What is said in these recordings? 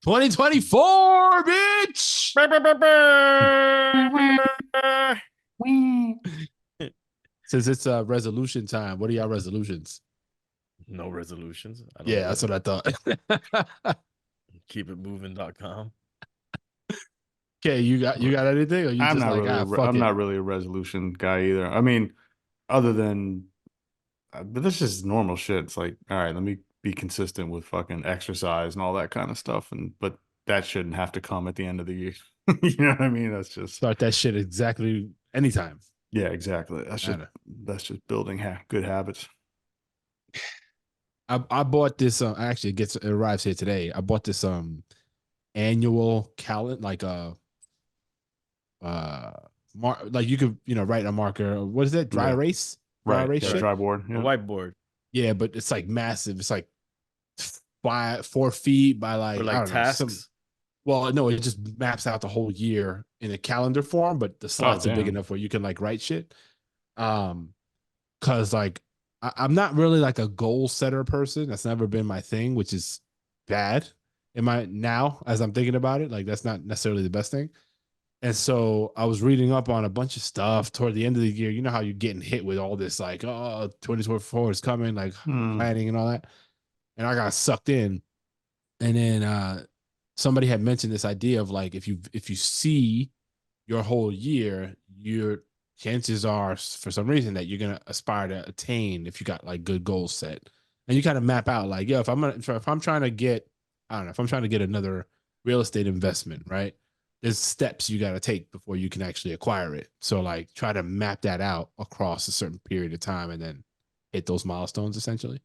2024, bitch. Since it's resolution time, what are y'all resolutions? No resolutions. I don't Yeah, know. that's what I thought. Keepitmoving.com. Okay, you got anything, or you I'm just not like really. fuck I'm it? not really a resolution guy either. I mean, other than, but this is normal shit. It's like, all right, let me be consistent with fucking exercise and all that kind of stuff, but that shouldn't have to come at the end of the year. You know what I mean? That's just Start that shit exactly anytime. yeah, exactly. That's just building good habits. I bought this. Actually, it arrives here today. I bought this annual calendar, like like you could write a marker. What is that? Dry Yeah. erase. Dry Right. erase Yeah. shit. Dry board. A Yeah. whiteboard. Yeah, but it's like massive. It's like 4 feet by like Or I like don't know some. tasks. Well, no, it just maps out the whole year in a calendar form, but the slots are big damn. enough where you can like write shit. Cause like I'm not really like a goal setter person. That's never been my thing, which is bad in my now as I'm thinking about it. Like that's not necessarily the best thing. And so I was reading up on a bunch of stuff toward the end of the year. You know how you're getting hit with all this like, oh, 2024 is coming, like planning and all that. And I got sucked in. And then somebody had mentioned this idea of like if you see your whole year, your chances are for some reason that you're gonna aspire to attain if you got like good goals set. And you kind of map out like, yeah, if I'm trying to get, I don't know, if I'm trying to get another real estate investment, right? There's steps you got to take before you can actually acquire it. So like try to map that out across a certain period of time and then hit those milestones essentially.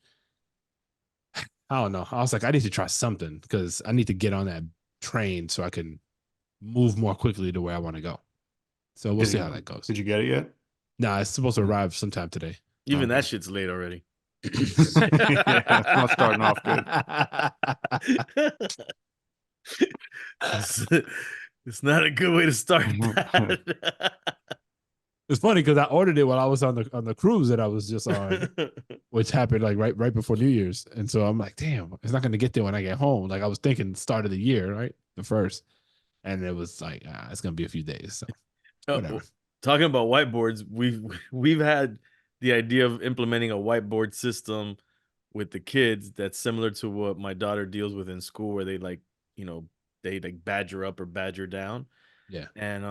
I don't know. I was like, I need to try something because I need to get on that train so I can move more quickly to where I want to go. So we'll see how that goes. Did you get it yet? Nah, it's supposed to arrive sometime today. Even that shit's late already. Yeah, it's not starting off good. It's not a good way to start that. It's funny because I ordered it while I was on the cruise that I was just on, which happened like right before New Year's. And so I'm like, damn, it's not going to get there when I get home. Like I was thinking start of the year, right? The first. And it was like, it's going to be a few days. So whatever. Talking about whiteboards, we've had the idea of implementing a whiteboard system with the kids that's similar to what my daughter deals with in school, where they like, they like badger up or badger down. Yeah. And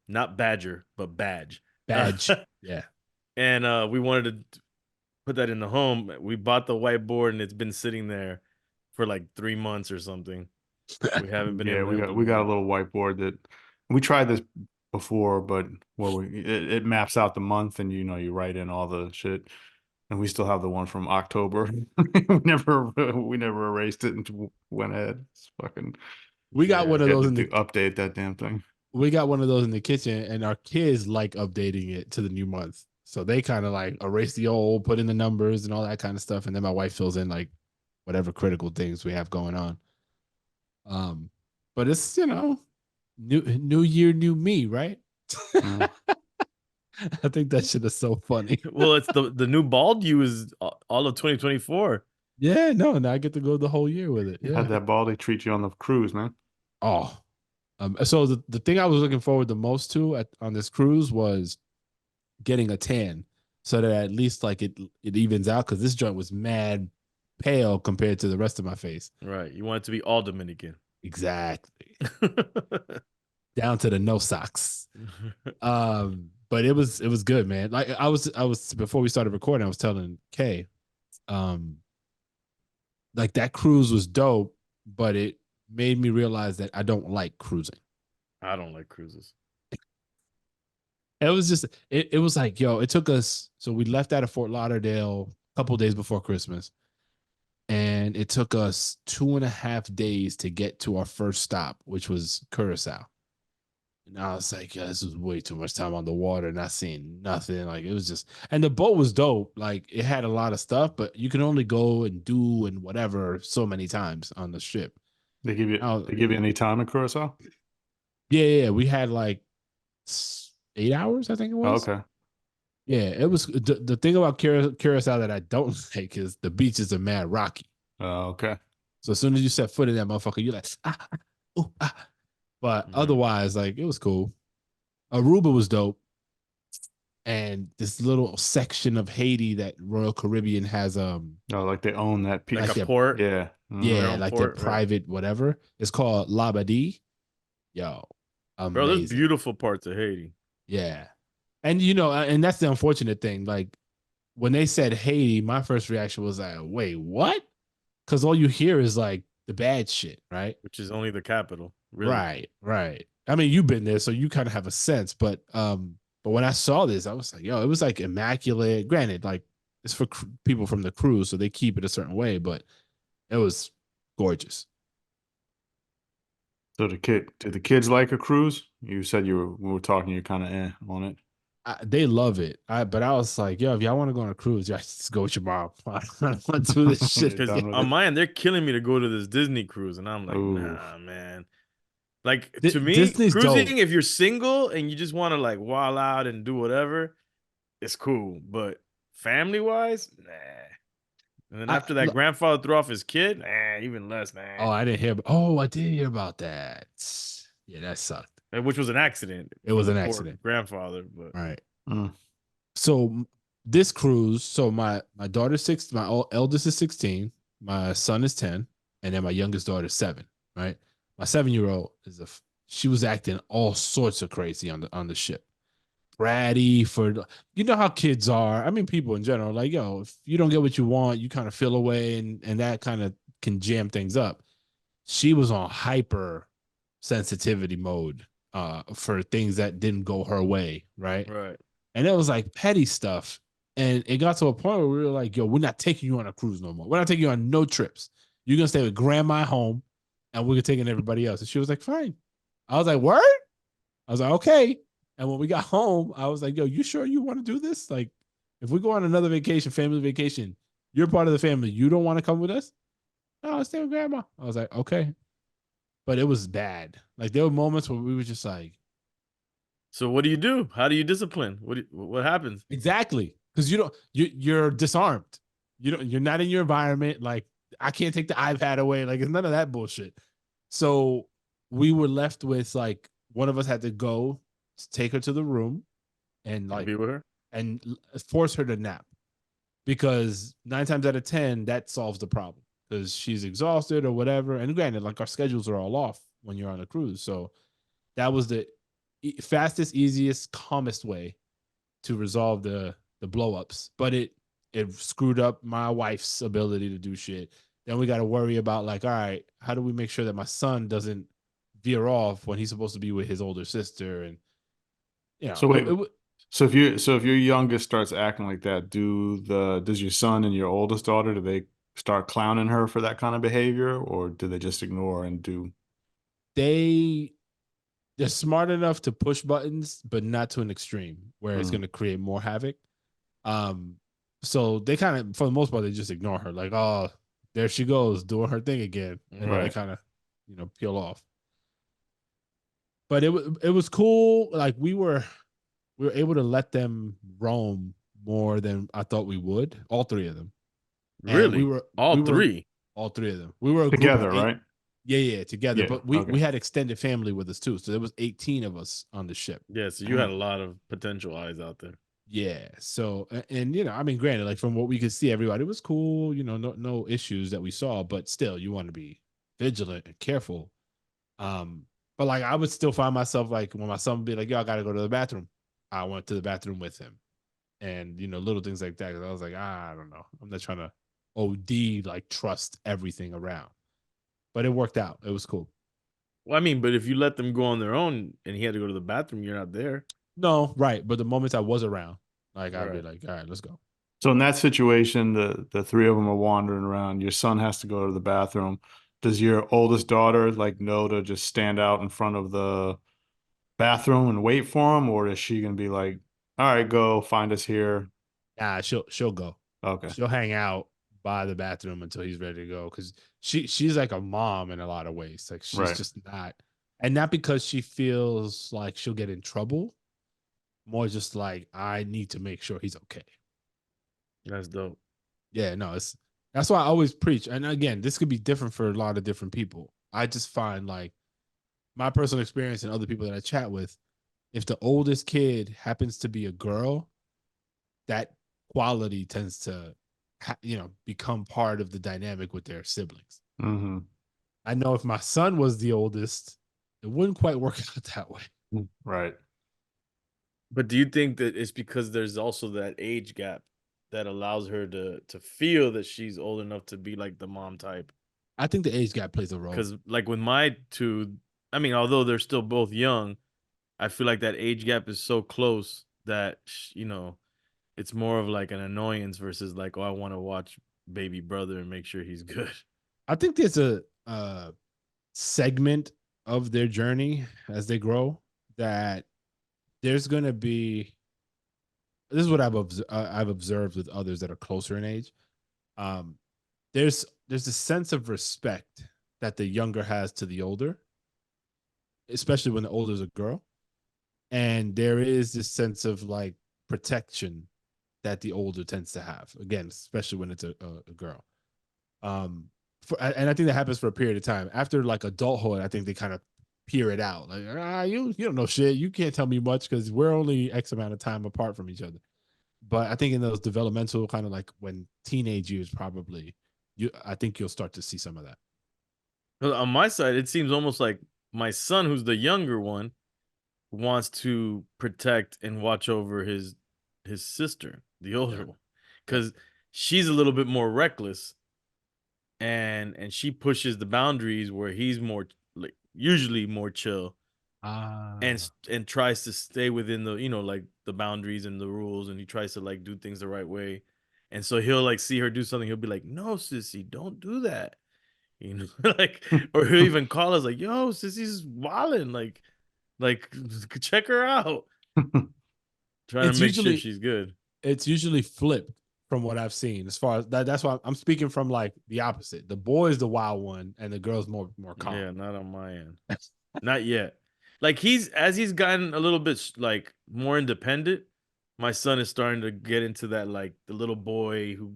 not badger, but badge. Badge. Yeah. And we wanted to put that in the home. We bought the whiteboard and it's been sitting there for like 3 months or something. We haven't been able to we got a little whiteboard that we tried this before, but it maps out the month and you write in all the shit. And we still have the one from October. we never erased it and went ahead. It's fucking. We got one of those in the update that damn thing. We got one of those in the kitchen, and our kids like updating it to the new month. So they kind of like erase the old, put in the numbers and all that kind of stuff, and then my wife fills in like whatever critical things we have going on. But it's new year, new me, right? I think that shit is so funny. Well, it's the new bald you is all of 2024. Yeah, no, now I get to go the whole year with it. Yeah. How'd that baldy treat you on the cruise, man? Oh, so the thing I was looking forward the most to on this cruise was getting a tan, so that at least like it evens out, because this joint was mad pale compared to the rest of my face. Right, you want it to be all Dominican. Exactly. Down to the no socks. But it was good, man. Like I was before we started recording, I was telling Kay, like that cruise was dope, but it made me realize that I don't like cruising. I don't like cruises. It was just it was like, yo, it took us, so we left out of Fort Lauderdale a couple days before Christmas, and it took us 2.5 days to get to our first stop, which was Curacao. And I was like, yeah, this was way too much time on the water, not seeing nothing. Like it was just, and the boat was dope. Like it had a lot of stuff, but you can only go and do and whatever so many times on the ship. They give you any time in Curacao? Yeah. We had like 8 hours, I think it was. Oh, okay. Yeah, it was the thing about Curacao that I don't like is the beaches are mad rocky. Oh, okay. So as soon as you set foot in that motherfucker, you're like, ooh, ah. But otherwise, like it was cool. Aruba was dope. And this little section of Haiti that Royal Caribbean has like they own that piece. Like a their, port. Yeah. yeah, like their port, private whatever. It's called Labadee. Yo, Bro, there's amazing. beautiful parts of Haiti. Yeah. And and that's the unfortunate thing. Like when they said Haiti, my first reaction was like, wait, what? Because all you hear is like the bad shit, right? Which is only the capital, really. Right, right. I mean, you've been there, so you kind of have a sense. But when I saw this, I was like, yo, it was like immaculate. Granted, like it's for people from the cruise, so they keep it a certain way, but it was gorgeous. So did the kids like a cruise? You said we were talking, you're kind of on it. They love it. But I was like, yo, if y'all want to go on a cruise, y'all just go with your mom. I don't want to do this shit. Because on my end, they're killing me to go to this Disney cruise, and I'm like, nah, man. Like to me, Disney's cruising, dope. if you're single and you just want to like wild out and do whatever, it's cool. But family wise, nah. And then after that, grandfather threw off his kid, nah, even less, nah. Oh, I didn't hear. Oh, I did hear about that. Yeah, that sucked. Which was an accident. It was an accident. Grandfather, but right. So this cruise. So my daughter's 6. My eldest is 16. My son is 10, and then my youngest daughter is 7. Right. My 7-year-old she was acting all sorts of crazy on the ship. Bratty how kids are. I mean, people in general, like, yo, if you don't get what you want, you kind of feel away, and that kind of can jam things up. She was on hyper sensitivity mode for things that didn't go her way, right? Right. And it was like petty stuff. And it got to a point where we were like, yo, we're not taking you on a cruise no more. We're not taking you on no trips. You're going to stay with grandma home, and we're taking everybody else. And she was like, fine. I was like, word? I was like, okay. And when we got home, I was like, yo, you sure you want to do this? Like, if we go on another vacation, family vacation, you're part of the family. You don't want to come with us? No, I'll stay with grandma. I was like, okay. But it was bad. Like, there were moments where we were just like, so what do you do? How do you discipline? What happens? exactly. Because you're disarmed. You're not in your environment. Like, I can't take the iPad away. Like, it's none of that bullshit. So we were left with like, one of us had to go take her to the room and like be with her and force her to nap, because 9 times out of 10 that solves the problem, because she's exhausted or whatever. And granted, like, our schedules are all off when you're on a cruise, so that was the fastest, easiest, calmest way to resolve the blow-ups. But it screwed up my wife's ability to do shit. Then we got to worry about, like, all right, how do we make sure that my son doesn't veer off when he's supposed to be with his older sister? And so wait, so if your youngest starts acting like that, does your son and your oldest daughter, do they start clowning her for that kind of behavior, or do they just ignore and do? They're smart enough to push buttons, but not to an extreme where it's going to create more havoc. So they kind of, for the most part, they just ignore her. Like, oh, there she goes doing her thing again, and they kind of, peel off. But it was cool. Like, we were able to let them roam more than I thought we would. All 3 of them. Really? And all 3 of them. We were a together, group of 8, right? Yeah, together. Yeah, but we had extended family with us too. So there was 18 of us on the ship. Yeah, so you had a lot of potential eyes out there. Yeah. So, and I mean, granted, like, from what we could see, everybody was cool, no issues that we saw, but still, you want to be vigilant and careful. But like, I would still find myself, like, when my son would be like, yo, I gotta go to the bathroom, I went to the bathroom with him. And little things like that. 'Cause I was like, I don't know. I'm not trying to OD, like, trust everything around. But it worked out. It was cool. Well, I mean, but if you let them go on their own and he had to go to the bathroom, you're not there. No, right. But the moments I was around, like, I'd be like, all right, let's go. So in that situation, the 3 of them are wandering around. Your son has to go to the bathroom. Does your oldest daughter like know to just stand out in front of the bathroom and wait for him, or is she gonna be like, all right, go find us here? Nah, she'll go. Okay. She'll hang out by the bathroom until he's ready to go, because she's like a mom in a lot of ways. Like, she's just not, and not because she feels like she'll get in trouble, more just like, I need to make sure he's okay. That's dope. Yeah, no, That's why I always preach. And again, this could be different for a lot of different people. I just find like my personal experience and other people that I chat with, if the oldest kid happens to be a girl, that quality tends to, become part of the dynamic with their siblings. Mm-hmm. I know if my son was the oldest, it wouldn't quite work out that way. Right. But do you think that it's because there's also that age gap that allows her to feel that she's old enough to be like the mom type? I think the age gap plays a role. Because like with my two, I mean, although they're still both young, I feel like that age gap is so close that it's more of like an annoyance versus like, oh, I want to watch baby brother and make sure he's good. I think there's a segment of their journey as they grow that there's going to be. This is what I've observed with others that are closer in age. Um, there's a sense of respect that the younger has to the older, especially when the older is a girl, and there is this sense of like protection that the older tends to have. Again, especially when it's a girl. And I think that happens for a period of time. After like adulthood, I think they kind of peer it out. Like, you don't know shit. You can't tell me much because we're only X amount of time apart from each other. But I think in those developmental kind of like when teenage years, probably, I think you'll start to see some of that. Well, on my side, it seems almost like my son, who's the younger one, wants to protect and watch over his sister, the older Yeah. one, because she's a little bit more reckless, and she pushes the boundaries where he's more like usually more chill and Ah, and tries to stay within the like the boundaries and the rules, and he tries to like do things the right way, and so he'll like see her do something, he'll be like, no sissy, don't do that, like, or he'll even call us like, yo, sissy's wildin', like check her out, trying to it's make sure usually she's good. it's usually flipped from what I've seen. As far as that, that's why I'm speaking from like the opposite. The boy is the wild one, and the girl's more calm. Yeah, not on my end. Not yet. Like he's gotten a little bit like more independent, my son is starting to get into that like the little boy who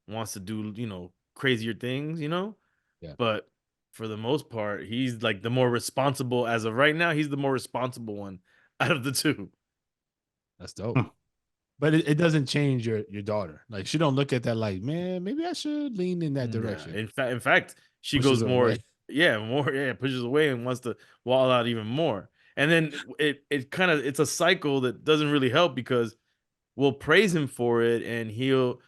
wants to do, crazier things, Yeah, But for the most part, he's like the more responsible as of right now, he's the more responsible one out of the two. that's dope. But it doesn't change your daughter. Like she don't look at that like, man, maybe I should lean in that Yeah. direction. In fact, she Pushes goes her more, away. pushes away and wants to wall out even more. And then it kind of it's a cycle that doesn't really help because we'll praise him for it and he'll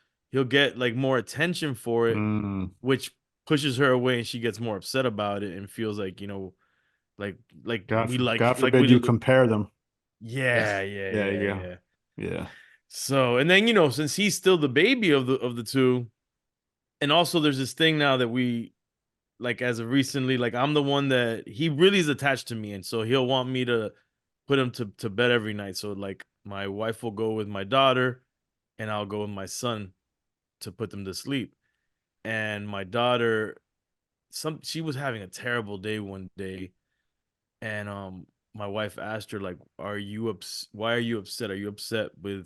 get like more attention for it, Mm. which pushes her away and she gets more upset about it and feels like, like God like forbid you compare them. Yeah. yeah, yeah, Yeah, yeah, yeah, yeah. yeah. So, and then since he's still the baby of the two, and also there's this thing now that we like as of recently, like I'm the one that he really is attached to me, and so he'll want me to put him to bed every night. So like my wife will go with my daughter, and I'll go with my son to put them to sleep. And my daughter, she was having a terrible day one day, and my wife asked her like, why are you upset? Are you upset with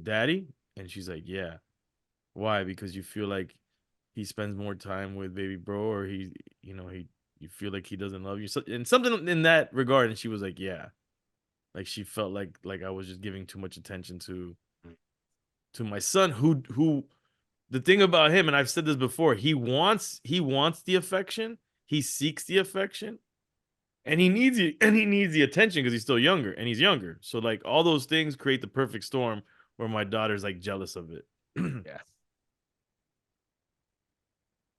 daddy? And she's like, yeah. Why? Because you feel like he spends more time with baby bro, or he you feel like he doesn't love you, and something in that regard. And she was like, yeah, like she felt like I was just giving too much attention to my son, who the thing about him, and I've said this before, he wants the affection, he seeks the affection, and he needs the attention because he's still younger and he's younger. So like all those things create the perfect storm where my daughter's like jealous of it. Yeah.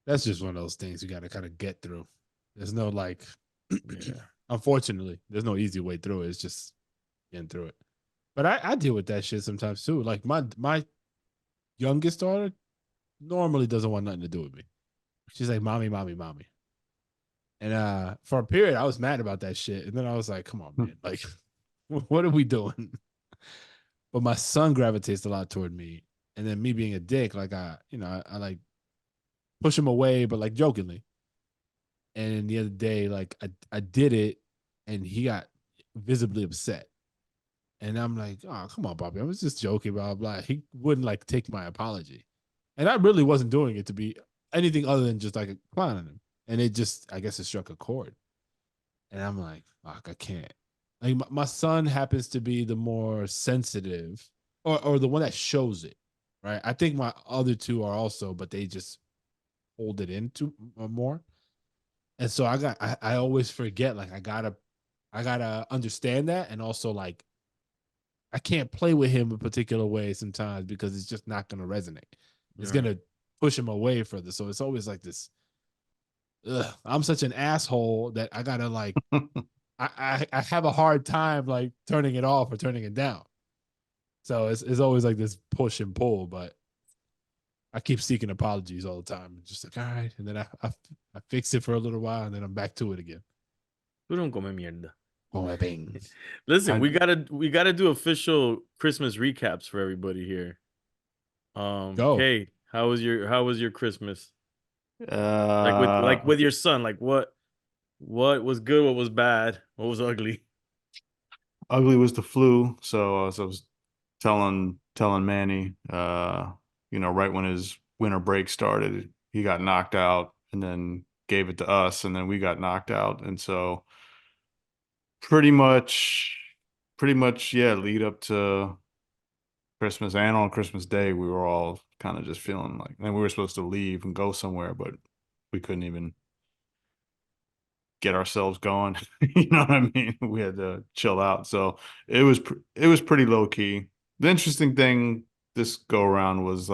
That's just one of those things you got to kind of get through. There's no like, Yeah. unfortunately, there's no easy way through it. It's just getting through it. But I deal with that shit sometimes too. Like my youngest daughter normally doesn't want nothing to do with me. She's like, mommy, mommy, mommy. And for a period, I was mad about that shit. And then I was like, come on, man. Like, what are we doing? But my son gravitates a lot toward me. And then me being a dick, like I like push him away, but like jokingly. And the other day, like I did it and he got visibly upset. And I'm like, oh, come on, Bobby. I was just joking, blah, blah. He wouldn't like take my apology. And I really wasn't doing it to be anything other than just like clowning him. And it just, I guess it struck a chord. And I'm like, fuck, I can't. Like my son happens to be the more sensitive or the one that shows it, right? I think my other two are also, but they just hold it into more. And so I always forget, like I gotta understand that. And also like I can't play with him a particular way sometimes because it's just not gonna resonate. It's Right. gonna push him away further. So it's always like this. I'm such an asshole that I gotta like I have a hard time like turning it off or turning it down. So it's always like this push and pull, but I keep seeking apologies all the time. Just like, all right. And then I fix it for a little while and then I'm back to it again. Tú don't come mierda. Oh, bang. Listen, I- we gotta do official Christmas recaps for everybody here. Go. Kay, how was your Christmas? Like with uh, like with your son, like what was good, what was bad, what was ugly? ugly was the flu. So as I was telling Manny, right when his winter break started, he got knocked out and then gave it to us, and then we got knocked out, and so pretty much, yeah, lead up to Christmas and on Christmas Day, we were all kind of just feeling like, and we were supposed to leave and go somewhere, but we couldn't even get ourselves going. You know what I mean? We had to chill out. So it was pretty low key. The interesting thing this go around was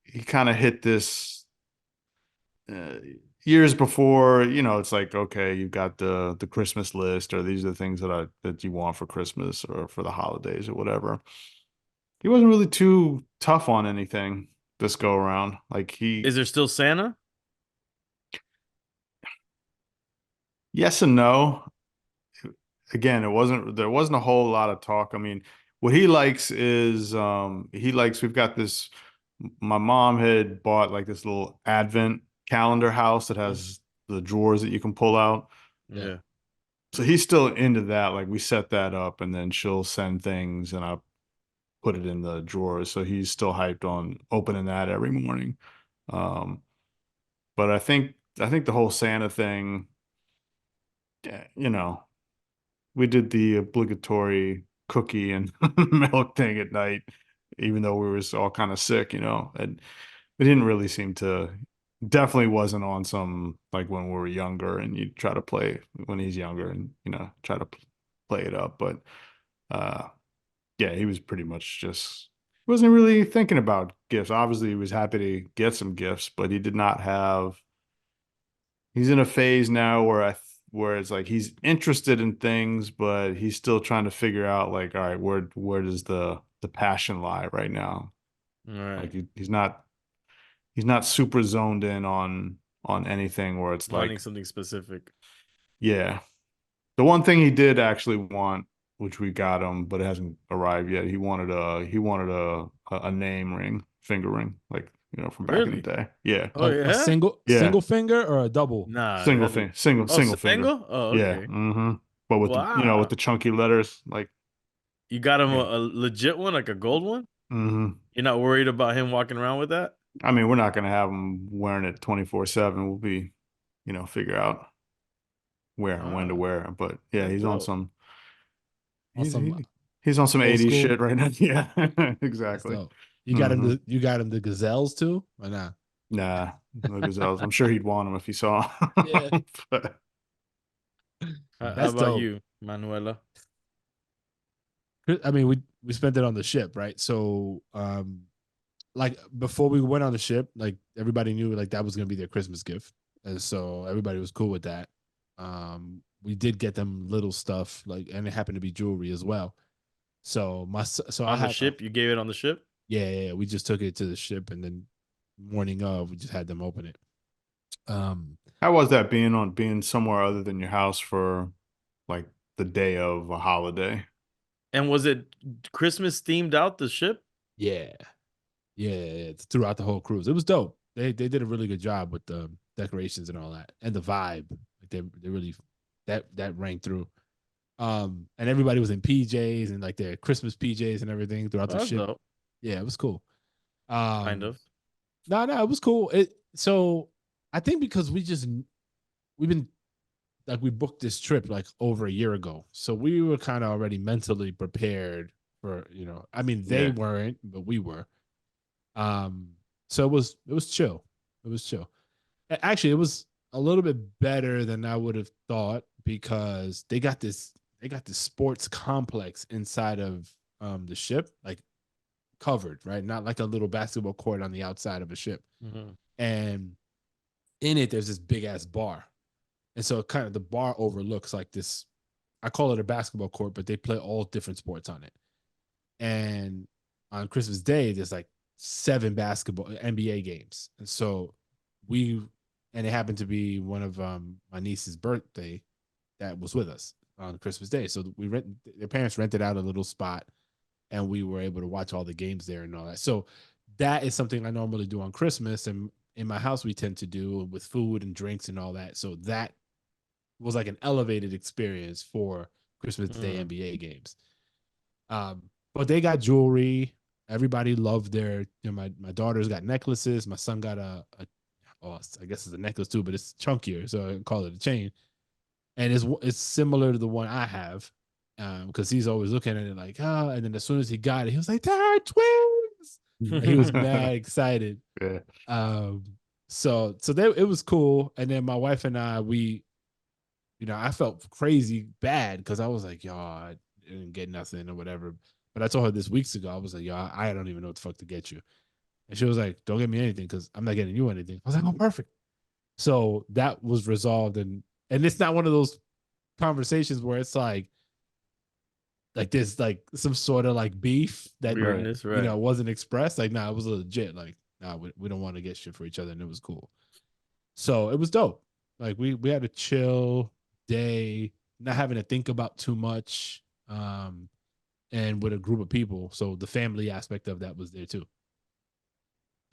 he kind of hit this uh, years before, it's like, okay, you've got the Christmas list, or these are the things that you want for Christmas or for the holidays or whatever. He wasn't really too tough on anything this go around. Like Is there still Santa? yes and no. Again, there wasn't a whole lot of talk. I mean, what he likes is we've got this, my mom had bought like this little advent calendar house that has the drawers that you can pull out. Yeah. Yeah. So he's still into that. Like we set that up and then she'll send things and I put it in the drawers. So he's still hyped on opening that every morning. Um, but I think the whole Santa thing, yeah, we did the obligatory cookie and milk thing at night, even though we were all kind of sick, and it didn't really seem to, definitely wasn't on some like when we were younger and you try to play when he's younger and, try to play it up. But, yeah, he was pretty much just, he wasn't really thinking about gifts. Obviously, he was happy to get some gifts, but he did not have, he's in a phase now where it's like he's interested in things, but he's still trying to figure out like, all right, where does the passion lie right now? All Like right. he's not super zoned in on anything where it's Wanting like, something specific. yeah. The one thing he did actually want, which we got him, but it hasn't arrived yet. He wanted a name ring, finger ring, like, from back in the Really? day. Yeah. Oh A yeah? single Yeah. single finger or a double? Nah, it Single had to. finger, single Oh, single finger. single? Oh, Yeah. okay. But with with Wow. the chunky letters, like, You got him yeah. a legit one, like a gold one? hmm You're not worried about him walking around with that? I mean, we're not gonna have him wearing it 24/7. We'll be, figure out where and when to Ah, wear it. But yeah, that's dope. On he's some he's on some old 80s school? shit right now. Yeah, That's exactly. dope. You got him hmm you got him the gazelles too? Or not? Nah, no gazelles. I'm sure he'd want them if he saw 'em. Yeah. But How That's about dope. you, Manuela? I mean, we spent it on the ship, right? So like before we went on the ship, like everybody knew like that was gonna be their Christmas gift. And so everybody was cool with that. We did get them little stuff, like, and it happened to be jewelry as well. So I On the had ship? You gave it on the ship? yeah, we just took it to the ship and then morning of we just had them open it. Um how was that being somewhere other than your house for like the day of a holiday? And was it Christmas themed out the ship? yeah. Yeah, throughout the whole cruise. It was dope. They did a really good job with the decorations and all that and the vibe. Like they really that rang through. And everybody was in PJs and like their Christmas PJs and everything throughout Oh, the that's ship. dope. Yeah, it was cool. Kind of. No, it was cool. So I think because we've been like we booked this trip like over a year ago, so we were kind of already mentally prepared for I mean they Yeah. weren't, but we were. Um, so it was chill. It was chill. Actually, it was a little bit better than I would have thought because they got this sports complex inside of the ship, like covered, right? Not like a little basketball court on the outside of a ship. Mm-hmm. And in it, there's this big ass bar. And so kind of the bar overlooks like this. I call it a basketball court, but they play all different sports on it. And on Christmas Day, there's like 7 basketball NBA games. And so we and it happened to be one of my niece's birthday that was with us on Christmas Day. So their parents rented out a little spot and we were able to watch all the games there and all that. So that is something I normally do on Christmas, and in my house we tend to do with food and drinks and all that. So that was like an elevated experience for Christmas Day NBA games. But they got jewelry. Everybody loved my daughter's got necklaces. My son got I guess it's a necklace too, but it's chunkier, so I call it a chain. And it's similar to the one I have, because he's always looking at it like, and then as soon as he got it, he was like, "They're twins!" And he was mad excited. Yeah. So it was cool. And then my wife and I, I felt crazy bad because I was like, "Yo, I didn't get nothing or whatever." But I told her this weeks ago, I was like, "Yo, I don't even know what the fuck to get you." And she was like, "Don't get me anything because I'm not getting you anything." I was like, "Oh, perfect." So that was resolved, and it's not one of those conversations where it's like there's like some sort of like beef that Weirdness, right? wasn't expressed. Like, nah, it was legit. Like, nah, we don't want to get shit for each other, and it was cool. So it was dope. Like we had a chill day, not having to think about too much, and with a group of people. So the family aspect of that was there too.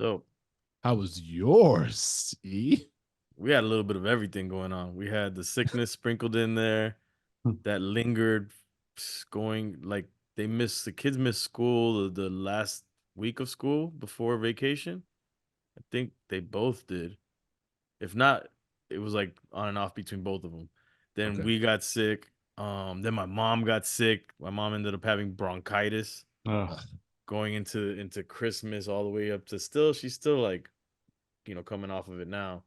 So How was yours? E? we had a little bit of everything going on. We had the sickness sprinkled in there that lingered, going like the kids missed school the last week of school before vacation. I think they both did. If not, it was like on and off between both of them. Then Okay. we got sick. Then my mom got sick. My mom ended up having bronchitis Oh, going into Christmas all the way up to she's still like, coming off of it now.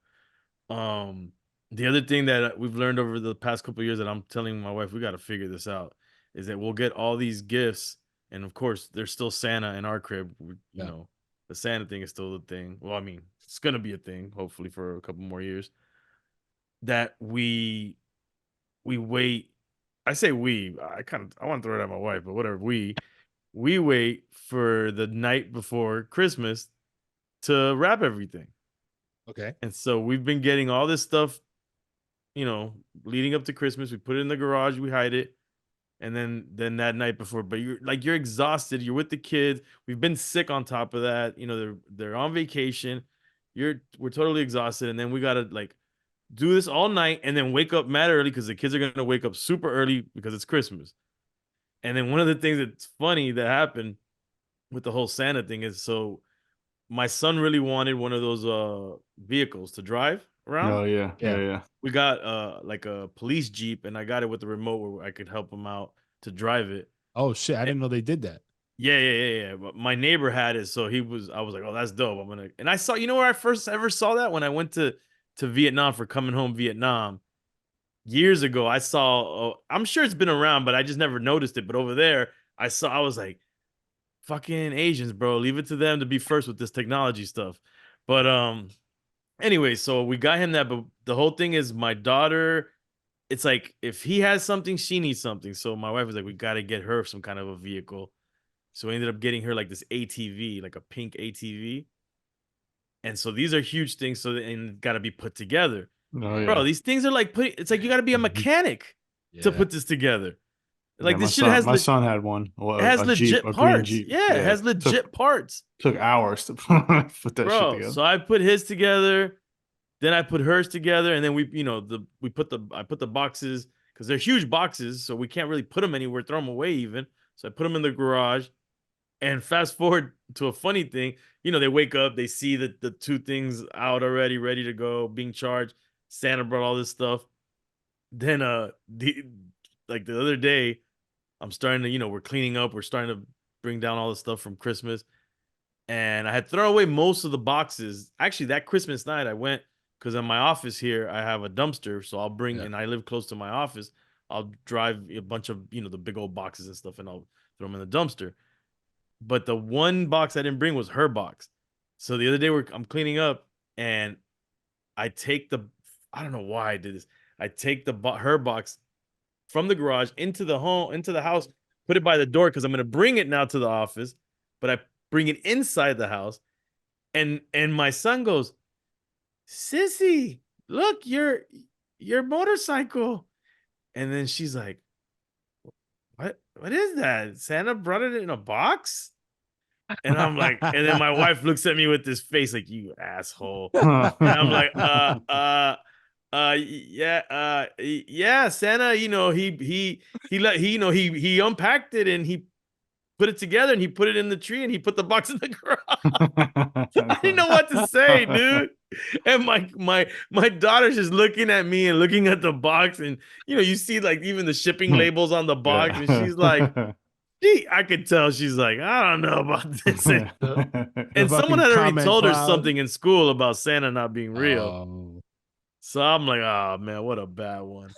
Um, the other thing that we've learned over the past couple of years that I'm telling my wife we got to figure this out is that we'll get all these gifts, and of course there's still Santa in our crib. Yeah. The Santa thing is still the thing. Well, I mean, it's gonna be a thing hopefully for a couple more years. That we wait. I say I want to throw it at my wife, but whatever. We wait for the night before Christmas to wrap everything. Okay. And so we've been getting all this stuff, leading up to Christmas. We put it in the garage, we hide it. And then that night before, but you're exhausted, you're with the kids. We've been sick on top of that. They're on vacation. We're totally exhausted. And then we gotta like do this all night and then wake up mad early because the kids are gonna wake up super early because it's Christmas. And then one of the things that's funny that happened with the whole Santa thing is so my son really wanted one of those vehicles to drive around. oh yeah, Yeah. yeah. We got like a police Jeep and I got it with the remote where I could help him out to drive it. Oh shit! I didn't know they did that. Yeah. But my neighbor had it, so I was like, oh, that's dope. And I saw, where I first ever saw that when I went to Vietnam for coming home Vietnam years ago. I saw, I'm sure it's been around, but I just never noticed it. But over there, I was like, fucking Asians, bro, leave it to them to be first with this technology stuff. But anyway, so we got him that, but the whole thing is my daughter. It's like if he has something, she needs something. So my wife was like, we got to get her some kind of a vehicle. So we ended up getting her like this ATV, like a pink ATV. And so these are huge things. So and got to be put together, Oh bro. yeah. These things are like it's like you got to be a mechanic to Yeah. put this together. Yeah, Like this shit has my son had one. Well, it has a Jeep, legit a green parts. Jeep. Yeah, it has legit parts, Took hours to put that shit bro. together. So I put his together. Then I put hers together, and then I put the boxes because they're huge boxes, so we can't really put them anywhere, throw them away even. So I put them in the garage, And fast forward to a funny thing, you know, they wake up, they see the two things out already, ready to go, being charged. Santa brought all this stuff. Then like the other day, I'm starting to, you know, we're cleaning up, we're starting to bring down all the stuff from Christmas. And I had thrown away most of the boxes. Actually, that Christmas night I went because in my office here, I have a dumpster. So I'll bring, Yeah. and I live close to my office. I'll drive a bunch of, you know, the big old boxes and stuff, and I'll throw them in the dumpster. But the one box I didn't bring was her box. So the other day I'm cleaning up and I take I don't know why I did this. I take her box from the garage into the house, put it by the door because I'm going to bring it now to the office, but I bring it inside the house. And my son goes, "Sissy, look, your motorcycle." And then she's like, What is that? Santa brought it in a box?" And I'm like, and then my wife looks at me with this face like, "You asshole." And I'm like, yeah, yeah, Santa, you know, he unpacked it and he put it together and he put it in the tree and he put the box in the garage. I didn't know what to say, dude. And my daughter's just looking at me and looking at the box, and you know, you see like even the shipping labels on the box, and she's like, I could tell she's like, "I don't know about this." The And someone fucking had already comment told her cloud. something in school about Santa not being real. Oh, So I'm like, "Oh man, what a bad one."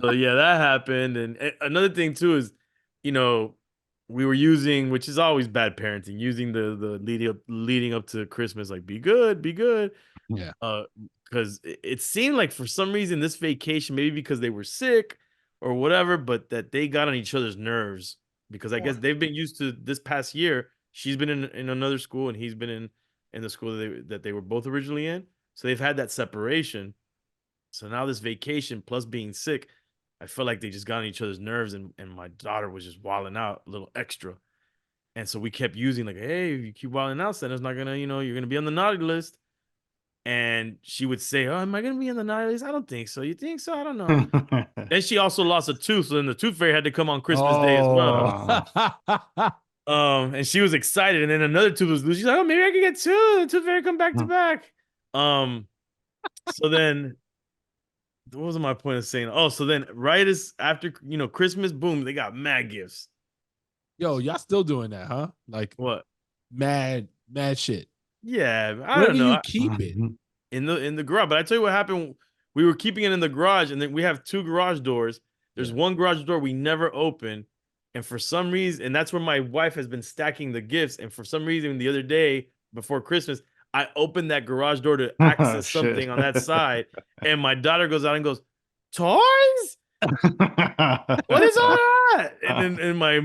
So yeah, that happened. And another thing too is, you know, we were using, which is always bad parenting, using the leading up to Christmas, like be good, be good. yeah. Uh, because it seemed like for some reason this vacation, maybe because they were sick or whatever, but that they got on each other's nerves because I guess they've been used to this past year. She's been in another school and he's been in the school that they were both originally in. So they've had that separation. So now this vacation plus being sick, I felt like they just got on each other's nerves, and my daughter was just wilding out a little extra. And so we kept using like, "Hey, if you keep wilding out, Santa's not gonna, you know, you're gonna be on the naughty list." And she would say, "Oh, am I gonna be on the naughty list? I don't think so. You think so? I don't know." Then she also lost a tooth, so then the tooth fairy had to come on Christmas Day as well. Oh. And she was excited, and then another tooth was loose. She's like, "Oh, maybe I can get two. The tooth fairy come back to back." Um, so then what was my point of saying? Oh, so then right as after, you know, Christmas, boom, they got mad gifts. Yo, y'all still doing that, huh? Like What? mad shit. Yeah, I Where don't do know. you keep it? In the garage. But I tell you what happened. We were keeping it in the garage, and then we have two garage doors. There's Yeah. one garage door we never open, and for some reason, and that's where my wife has been stacking the gifts. And for some reason, the other day before Christmas, I opened that garage door to access Shit. something on that side, and my daughter goes out and goes, "Toys? What is all that?" And then my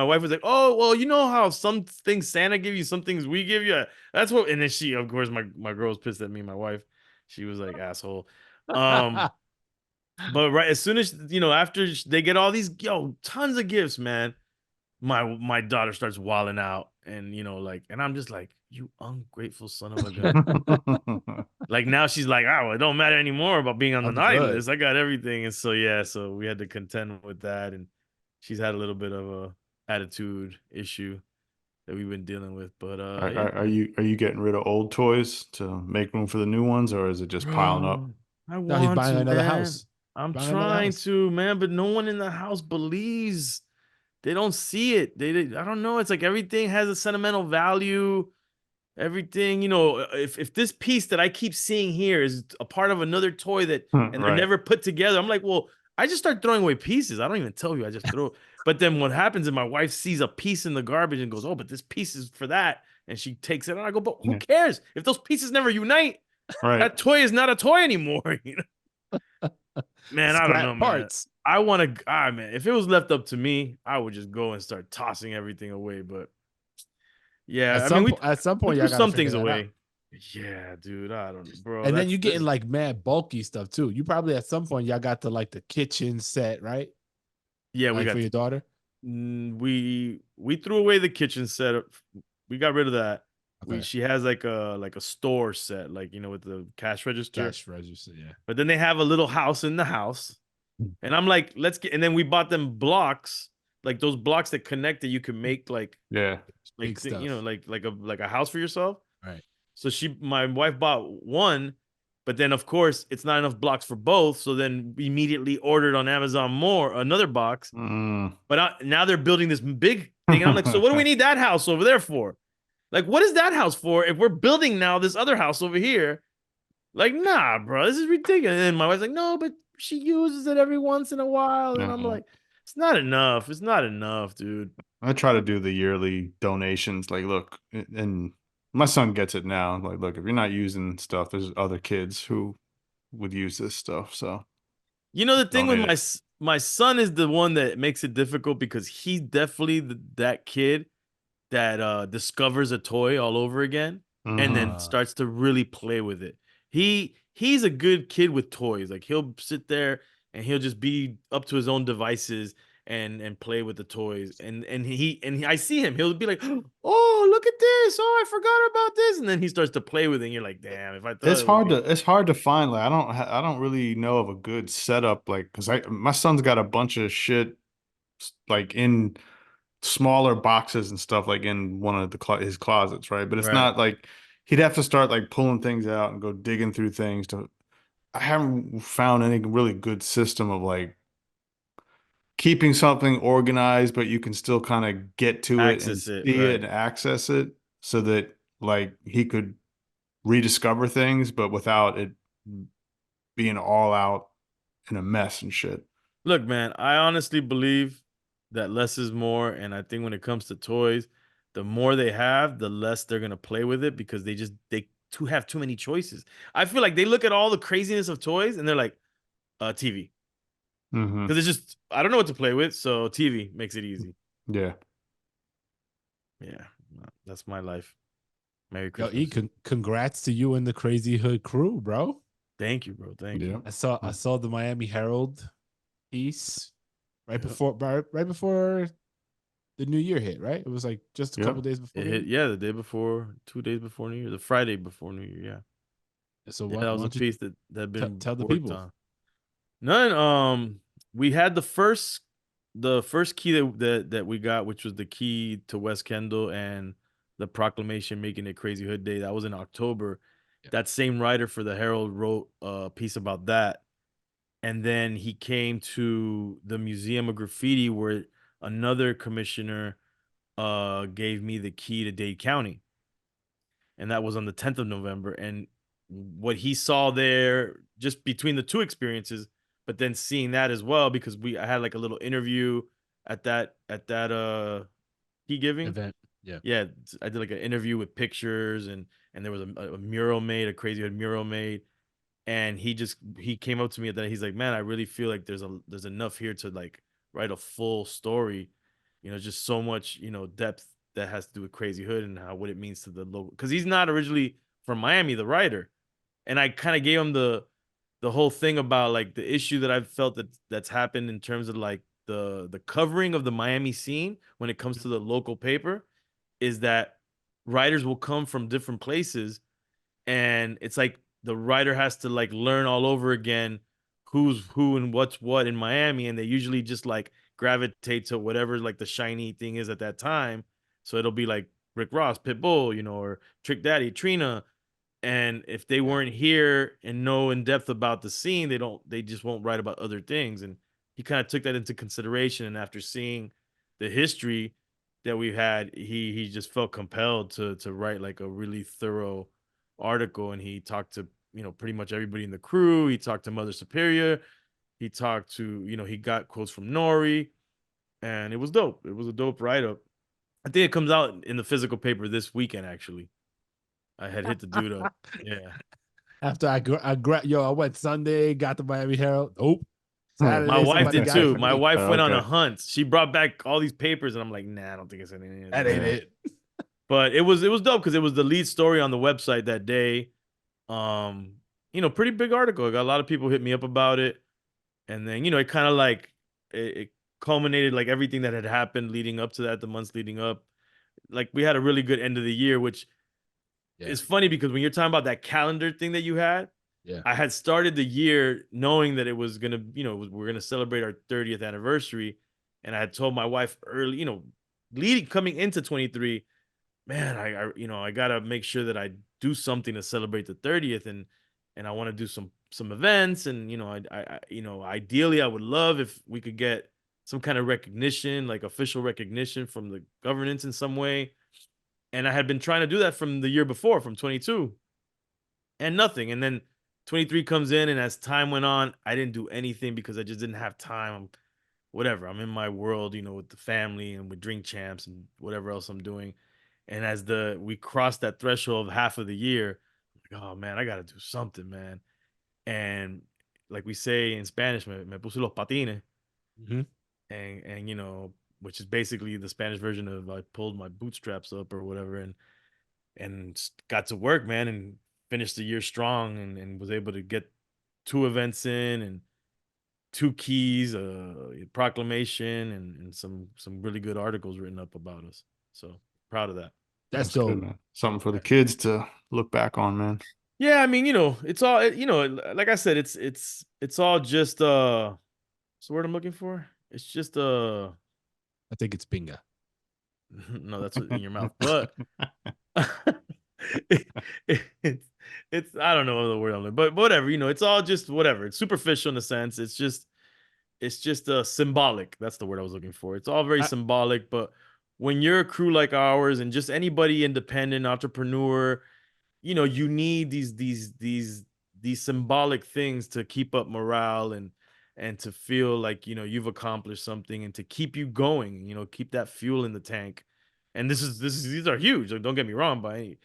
wife was like, "Oh, well, you know how some things Santa give you, some things we give you. That's what." And then she, of course, my girl was pissed at me. My wife, she was like, "Asshole." But right as soon as, you know, after they get all these tons of gifts, man, my daughter starts wilding out, and you know, like, and I'm just like, "You ungrateful son of a gun." Like now she's like, "Oh, it don't matter anymore about being on the I'm naughty good. list. I got everything." And so yeah, so we had to contend with that, and she's had a little bit of a attitude issue that we've been dealing with. But yeah, Are you getting rid of old toys to make room for the new ones, or is it just piling up? bro, I No, he's want buying to, another man. house. I'm Buying another trying house. to, man, but no one in the house believes. They don't see it. I don't know. It's like everything has a sentimental value. Everything, you know, if this piece that I keep seeing here is a part of another toy that, and they're Right. never put together, I'm like, well, I just start throwing away pieces. I don't even tell you. I just throw. But then what happens is my wife sees a piece in the garbage and goes, "Oh, but this piece is for that," and she takes it. And I go, "But who Yeah. cares? If those pieces never unite, Right. that toy is not a toy anymore." You know? Man, I don't know, Scrap man. parts. I want to, man, if it was left up to me, I would just go and start tossing everything away. But yeah, I mean, At some we point, threw y'all gotta some figure things that out. away. Yeah, dude, I don't, bro. And then you That's getting like mad bulky stuff too. You probably at some point y'all got to like the kitchen set, right? yeah, we Like for got your daughter. we threw away the kitchen set. We got rid of that. Okay. She has like a store set, like, you know, with the cash register. Cash register, yeah. But then they have a little house in the house, and I'm like, let's get. And then we bought them blocks like those blocks that connect that you can make like Yeah. Big stuff. you know, like a house for yourself. Right. So my wife bought one, but then of course it's not enough blocks for both. So then we immediately ordered on Amazon another box. Mm. But now they're building this big thing, and I'm like, so what do we need that house over there for? Like, what is that house for if we're building now this other house over here? Like, nah, bro, this is ridiculous. And my wife's like, no, but she uses it every once in a while, and I'm Uh-huh. like, it's not enough. It's not enough, dude. I try to do the yearly donations. Like, look, and my son gets it now. Like, look, if you're not using stuff, there's other kids who would use this stuff. So You know, the thing with donate it. my son is the one that makes it difficult because he's definitely that kid that discovers a toy all over again and Mhm. then starts to really play with it. He's a good kid with toys. Like he'll sit there and he'll just be up to his own devices and play with the toys. I see him. He'll be like, "Oh, look at this. Oh, I forgot about this." And then he starts to play with it and you're like, "Damn, if I thought it would be." It's hard to find. Like, I don't really know of a good setup. Like, cause my son's got a bunch of shit like in smaller boxes and stuff, like in one of his closets, right? But it's Right. not like he'd have to start like pulling things out and go digging through things to. I haven't found any really good system of like keeping something organized, but you can still kind of get to it and Access it, see it right. and access it so that like he could rediscover things, but without it being all out in a mess and shit. Look, man, I honestly believe that less is more. And I think when it comes to toys, the more they have, the less they're gonna play with it because they too have too many choices. I feel like they look at all the craziness of toys and they're like, TV. Hmm. Because it's just I don't know what to play with, so TV makes it easy. Yeah. Yeah, that's my life. Merry Yo, E, Christmas. congrats to you and the Crazy Hood crew, bro. Thank you, bro. Thank Yeah. you. I saw the Miami Herald piece Yeah. right before the new year hit, right? It was like just a Yeah. couple days before It New hit, Year. yeah, the day before, 2 days before New Year, the Friday before New Year. Yeah. So Yeah, why that was a don't you piece that had been tell the worked people? on. None. We had the first key that we got, which was the key to West Kendall and the proclamation making it Crazy Hood Day. That was in October. Yeah. That same writer for the Herald wrote a piece about that, and then he came to the Museum of Graffiti where another commissioner gave me the key to Dade County, and that was on the 10th of November. And what he saw there, just between the two experiences, but then seeing that as well, because I had like a little interview at that key giving. Event. Yeah. Yeah, I did like an interview with pictures, and there was a mural made, a Crazy Hood mural made, and he came up to me at that. He's like, man, I really feel like there's enough here to like write a full story. Just so much depth that has to do with Crazy Hood and how what it means to the local. Because he's not originally from Miami, the writer, and I kind of gave him the whole thing about like the issue that I've felt that's happened in terms of like the covering of the Miami scene when it comes to the local paper is that writers will come from different places, and it's like the writer has to like learn all over again who's who and what's what in Miami, and they usually just like gravitate to whatever like the shiny thing is at that time. So it'll be like Rick Ross, Pitbull, or Trick Daddy, Trina. And if they Yeah. weren't here and know in depth about the scene, they just won't write about other things. And he kind of took that into consideration. And after seeing the history that we've had, he just felt compelled to write like a really thorough article. And he talked to pretty much everybody in the crew. He talked to Mother Superior. He talked to he got quotes from Nori, and it was dope. It was a dope write up. I think it comes out in the physical paper this weekend. Actually, I had hit the dude up. Yeah. After I went Sunday, got the Miami Herald. Nope. My Saturday, wife somebody did got it too. for My me. wife went on a Okay. hunt. She brought back all these papers, and I'm like, nah, I don't think it's any of That these. ain't Yeah. it. But it was dope because it was the lead story on the website that day. Pretty big article. I got a lot of people hit me up about it, and then it kind of like it culminated like everything that had happened leading up to that, the months leading up. Like we had a really good end of the year, which Yeah. is funny because when you're talking about that calendar thing that you had, Yeah. I had started the year knowing that it was gonna, we're gonna celebrate our 30th anniversary, And I had told my wife early, leading coming into 23, man, I gotta make sure that I do something to celebrate the 30th, and I want to do some events, and ideally, I would love if we could get some kind of recognition, like official recognition from the governance in some way. And I had been trying to do that from the year before, from 22, and nothing. And then 23 comes in, and as time went on, I didn't do anything because I just didn't have time. Whatever, I'm in my world, with the family and with drink champs and whatever else I'm doing. And as we crossed that threshold of half of the year, I'm like, oh man, I gotta do something, man. And like we say in Spanish, me puse los patines, Mm-hmm. and which is basically the Spanish version of I pulled my bootstraps up or whatever, and got to work, man, and finished the year strong, and was able to get 2 events in, and 2 keys, a proclamation, and some really good articles written up about us. So proud of that. That's That's good, dope. man. Something for the kids to look back on, man. Yeah, I mean, it's all, like I said, it's all just what's the word I'm looking for? It's just I think it's bingo. no, that's in your mouth, but it, it's I don't know the word I'm looking, but whatever, it's all just whatever. It's superficial in a sense. It's just symbolic. That's the word I was looking for. It's all very I, symbolic, but when you're a crew like ours and just anybody independent entrepreneur, you need these symbolic things to keep up morale, and to feel like you've accomplished something, and to keep you going, keep that fuel in the tank. And these are huge, like, don't get me wrong, but I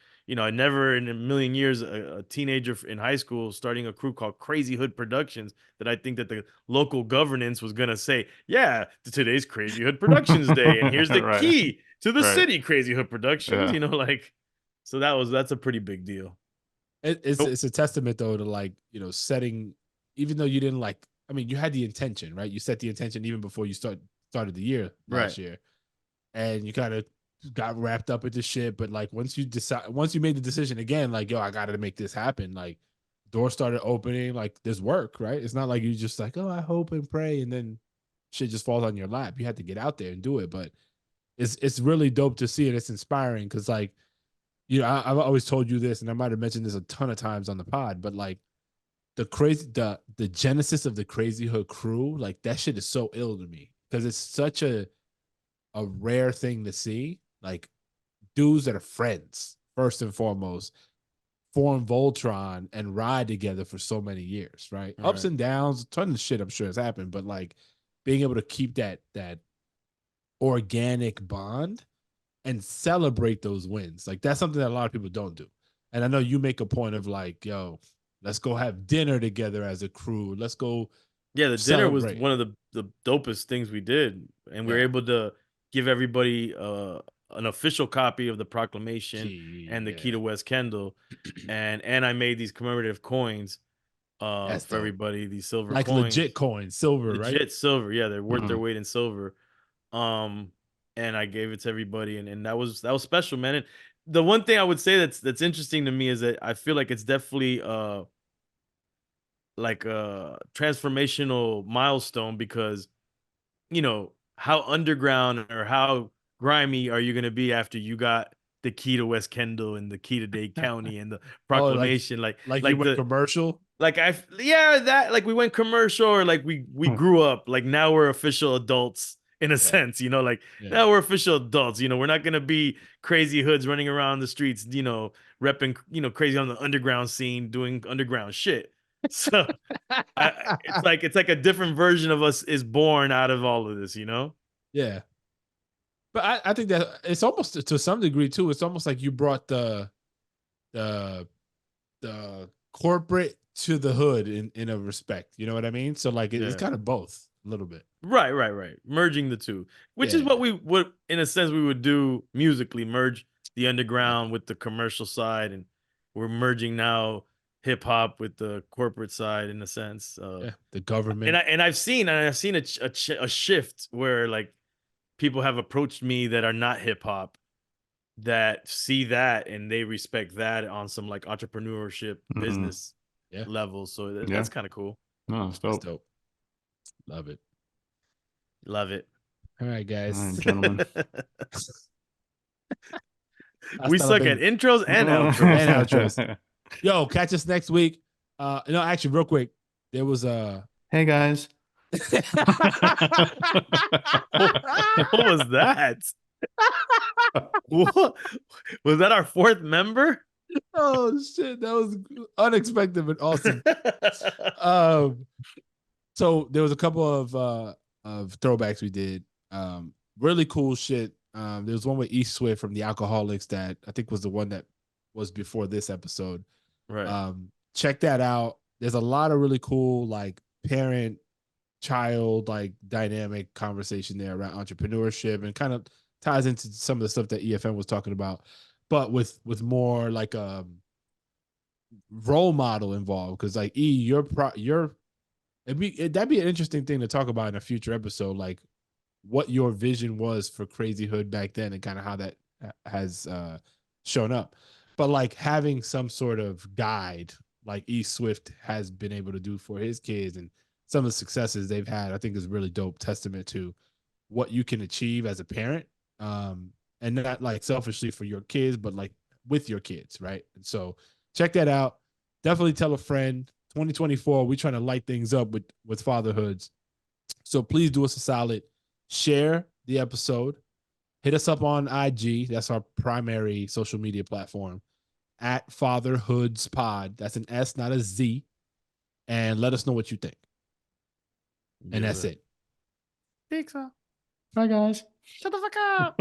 never in a million years, a teenager in high school starting a crew called CrazyHood Productions, that I think that the local governance was gonna say, yeah, today's CrazyHood Productions Day, and here's the Right. key to the Right. city, CrazyHood Productions, Yeah. like. So that's a pretty big deal. it's Nope. it's a testament though to, like, setting, even though you didn't, like, I mean, you had the intention, right? You set the intention even before you started the year Right. last year, and you kind of got wrapped up with this shit. But like once you made the decision again, like, yo, I got to make this happen. Like, doors started opening. Like, there's work, right? It's not like you just like, oh, I hope and pray, and then shit just falls on your lap. You had to get out there and do it. But it's really dope to see, and it's inspiring because, like, I've always told you this, and I might have mentioned this a ton of times on the pod, but like the genesis of the Crazy Hood crew, like, that shit is so ill to me because it's such a rare thing to see. Like, dudes that are friends first and foremost form Voltron and ride together for so many years, right? Ups Right. and downs, a ton of shit I'm sure has happened, but like being able to keep that organic bond and celebrate those wins. Like, that's something that a lot of people don't do. And I know you make a point of like, yo, let's go have dinner together as a crew. Let's go Yeah, the dinner was celebrate. one of the dopest things we did, and we were Yeah. able to give everybody an official copy of the proclamation Key. and the key Yeah. to West Kendall, and I made these commemorative coins That's for dope. everybody, these silver Like legit coins, coins, silver, right? legit silver. Yeah, they're worth their Mhm. weight in silver. Um, and I gave it to everybody, and that was special, man. And the one thing I would say that's interesting to me is that I feel like it's definitely like a transformational milestone, because how underground or how grimy are you going to be after you got the key to West Kendall and the key to Dade County and the Oh, proclamation, like like you like went the commercial. like I yeah, that, like, we went commercial, or like we grew up, like now we're official adults in a Yeah. sense, like Yeah. now we're official adults, we're not going to be crazy hoods running around the streets, repping, crazy on the underground scene doing underground shit. So it's like a different version of us is born out of all of this. Yeah. But I think that it's almost, to some degree too, it's almost like you brought the the corporate to the hood in a respect. You know what I mean? So like it's Yeah. kind of both a little bit. Right. Merging the two, which is Yeah. what we would, in a sense, we would do musically, merge the Yeah. underground with the commercial side, and we're merging now hip hop with the corporate side, in a sense. Yeah. The And government. I've seen a shift where, like, people have approached me that are not hip hop, that see that and they respect that on some, like, entrepreneurship Mhm. business Yeah. level. So Yeah. that's kind of cool. No, it's That's dope. dope. Love it. Love it. All right, guys. All right, gentlemen. We Hasta la suck at bing- intros and outros. and outros. Yo, catch us next week. No, actually, real quick, there was a. Hey guys. What was that? What? Was that our fourth member? Oh shit, that was unexpected but awesome. So there was a couple of throwbacks we did. Really cool shit. There was one with East Swift from the Alcoholics that I think was the one that was before this episode. Right. Check that out. There's a lot of really cool like parent child like dynamic conversation there around entrepreneurship, and kind of ties into some of the stuff that EFM was talking about, but with more like a role model involved. Because like that'd be an interesting thing to talk about in a future episode, like what your vision was for CrazyHood back then and kind of how that has shown up. But like having some sort of guide like E Swift has been able to do for his kids, and some of the successes they've had, I think is really dope testament to what you can achieve as a parent. And not like selfishly for your kids, but like with your kids, right? And so check that out. Definitely tell a friend. 2024, we're trying to light things up with FatherHoods. So please do us a solid. Share the episode. Hit us up on IG. That's our primary social media platform. At FatherHoods Pod. That's an S, not a Z. And let us know what you think. And that's it. Think so. Bye, guys. Shut the fuck up.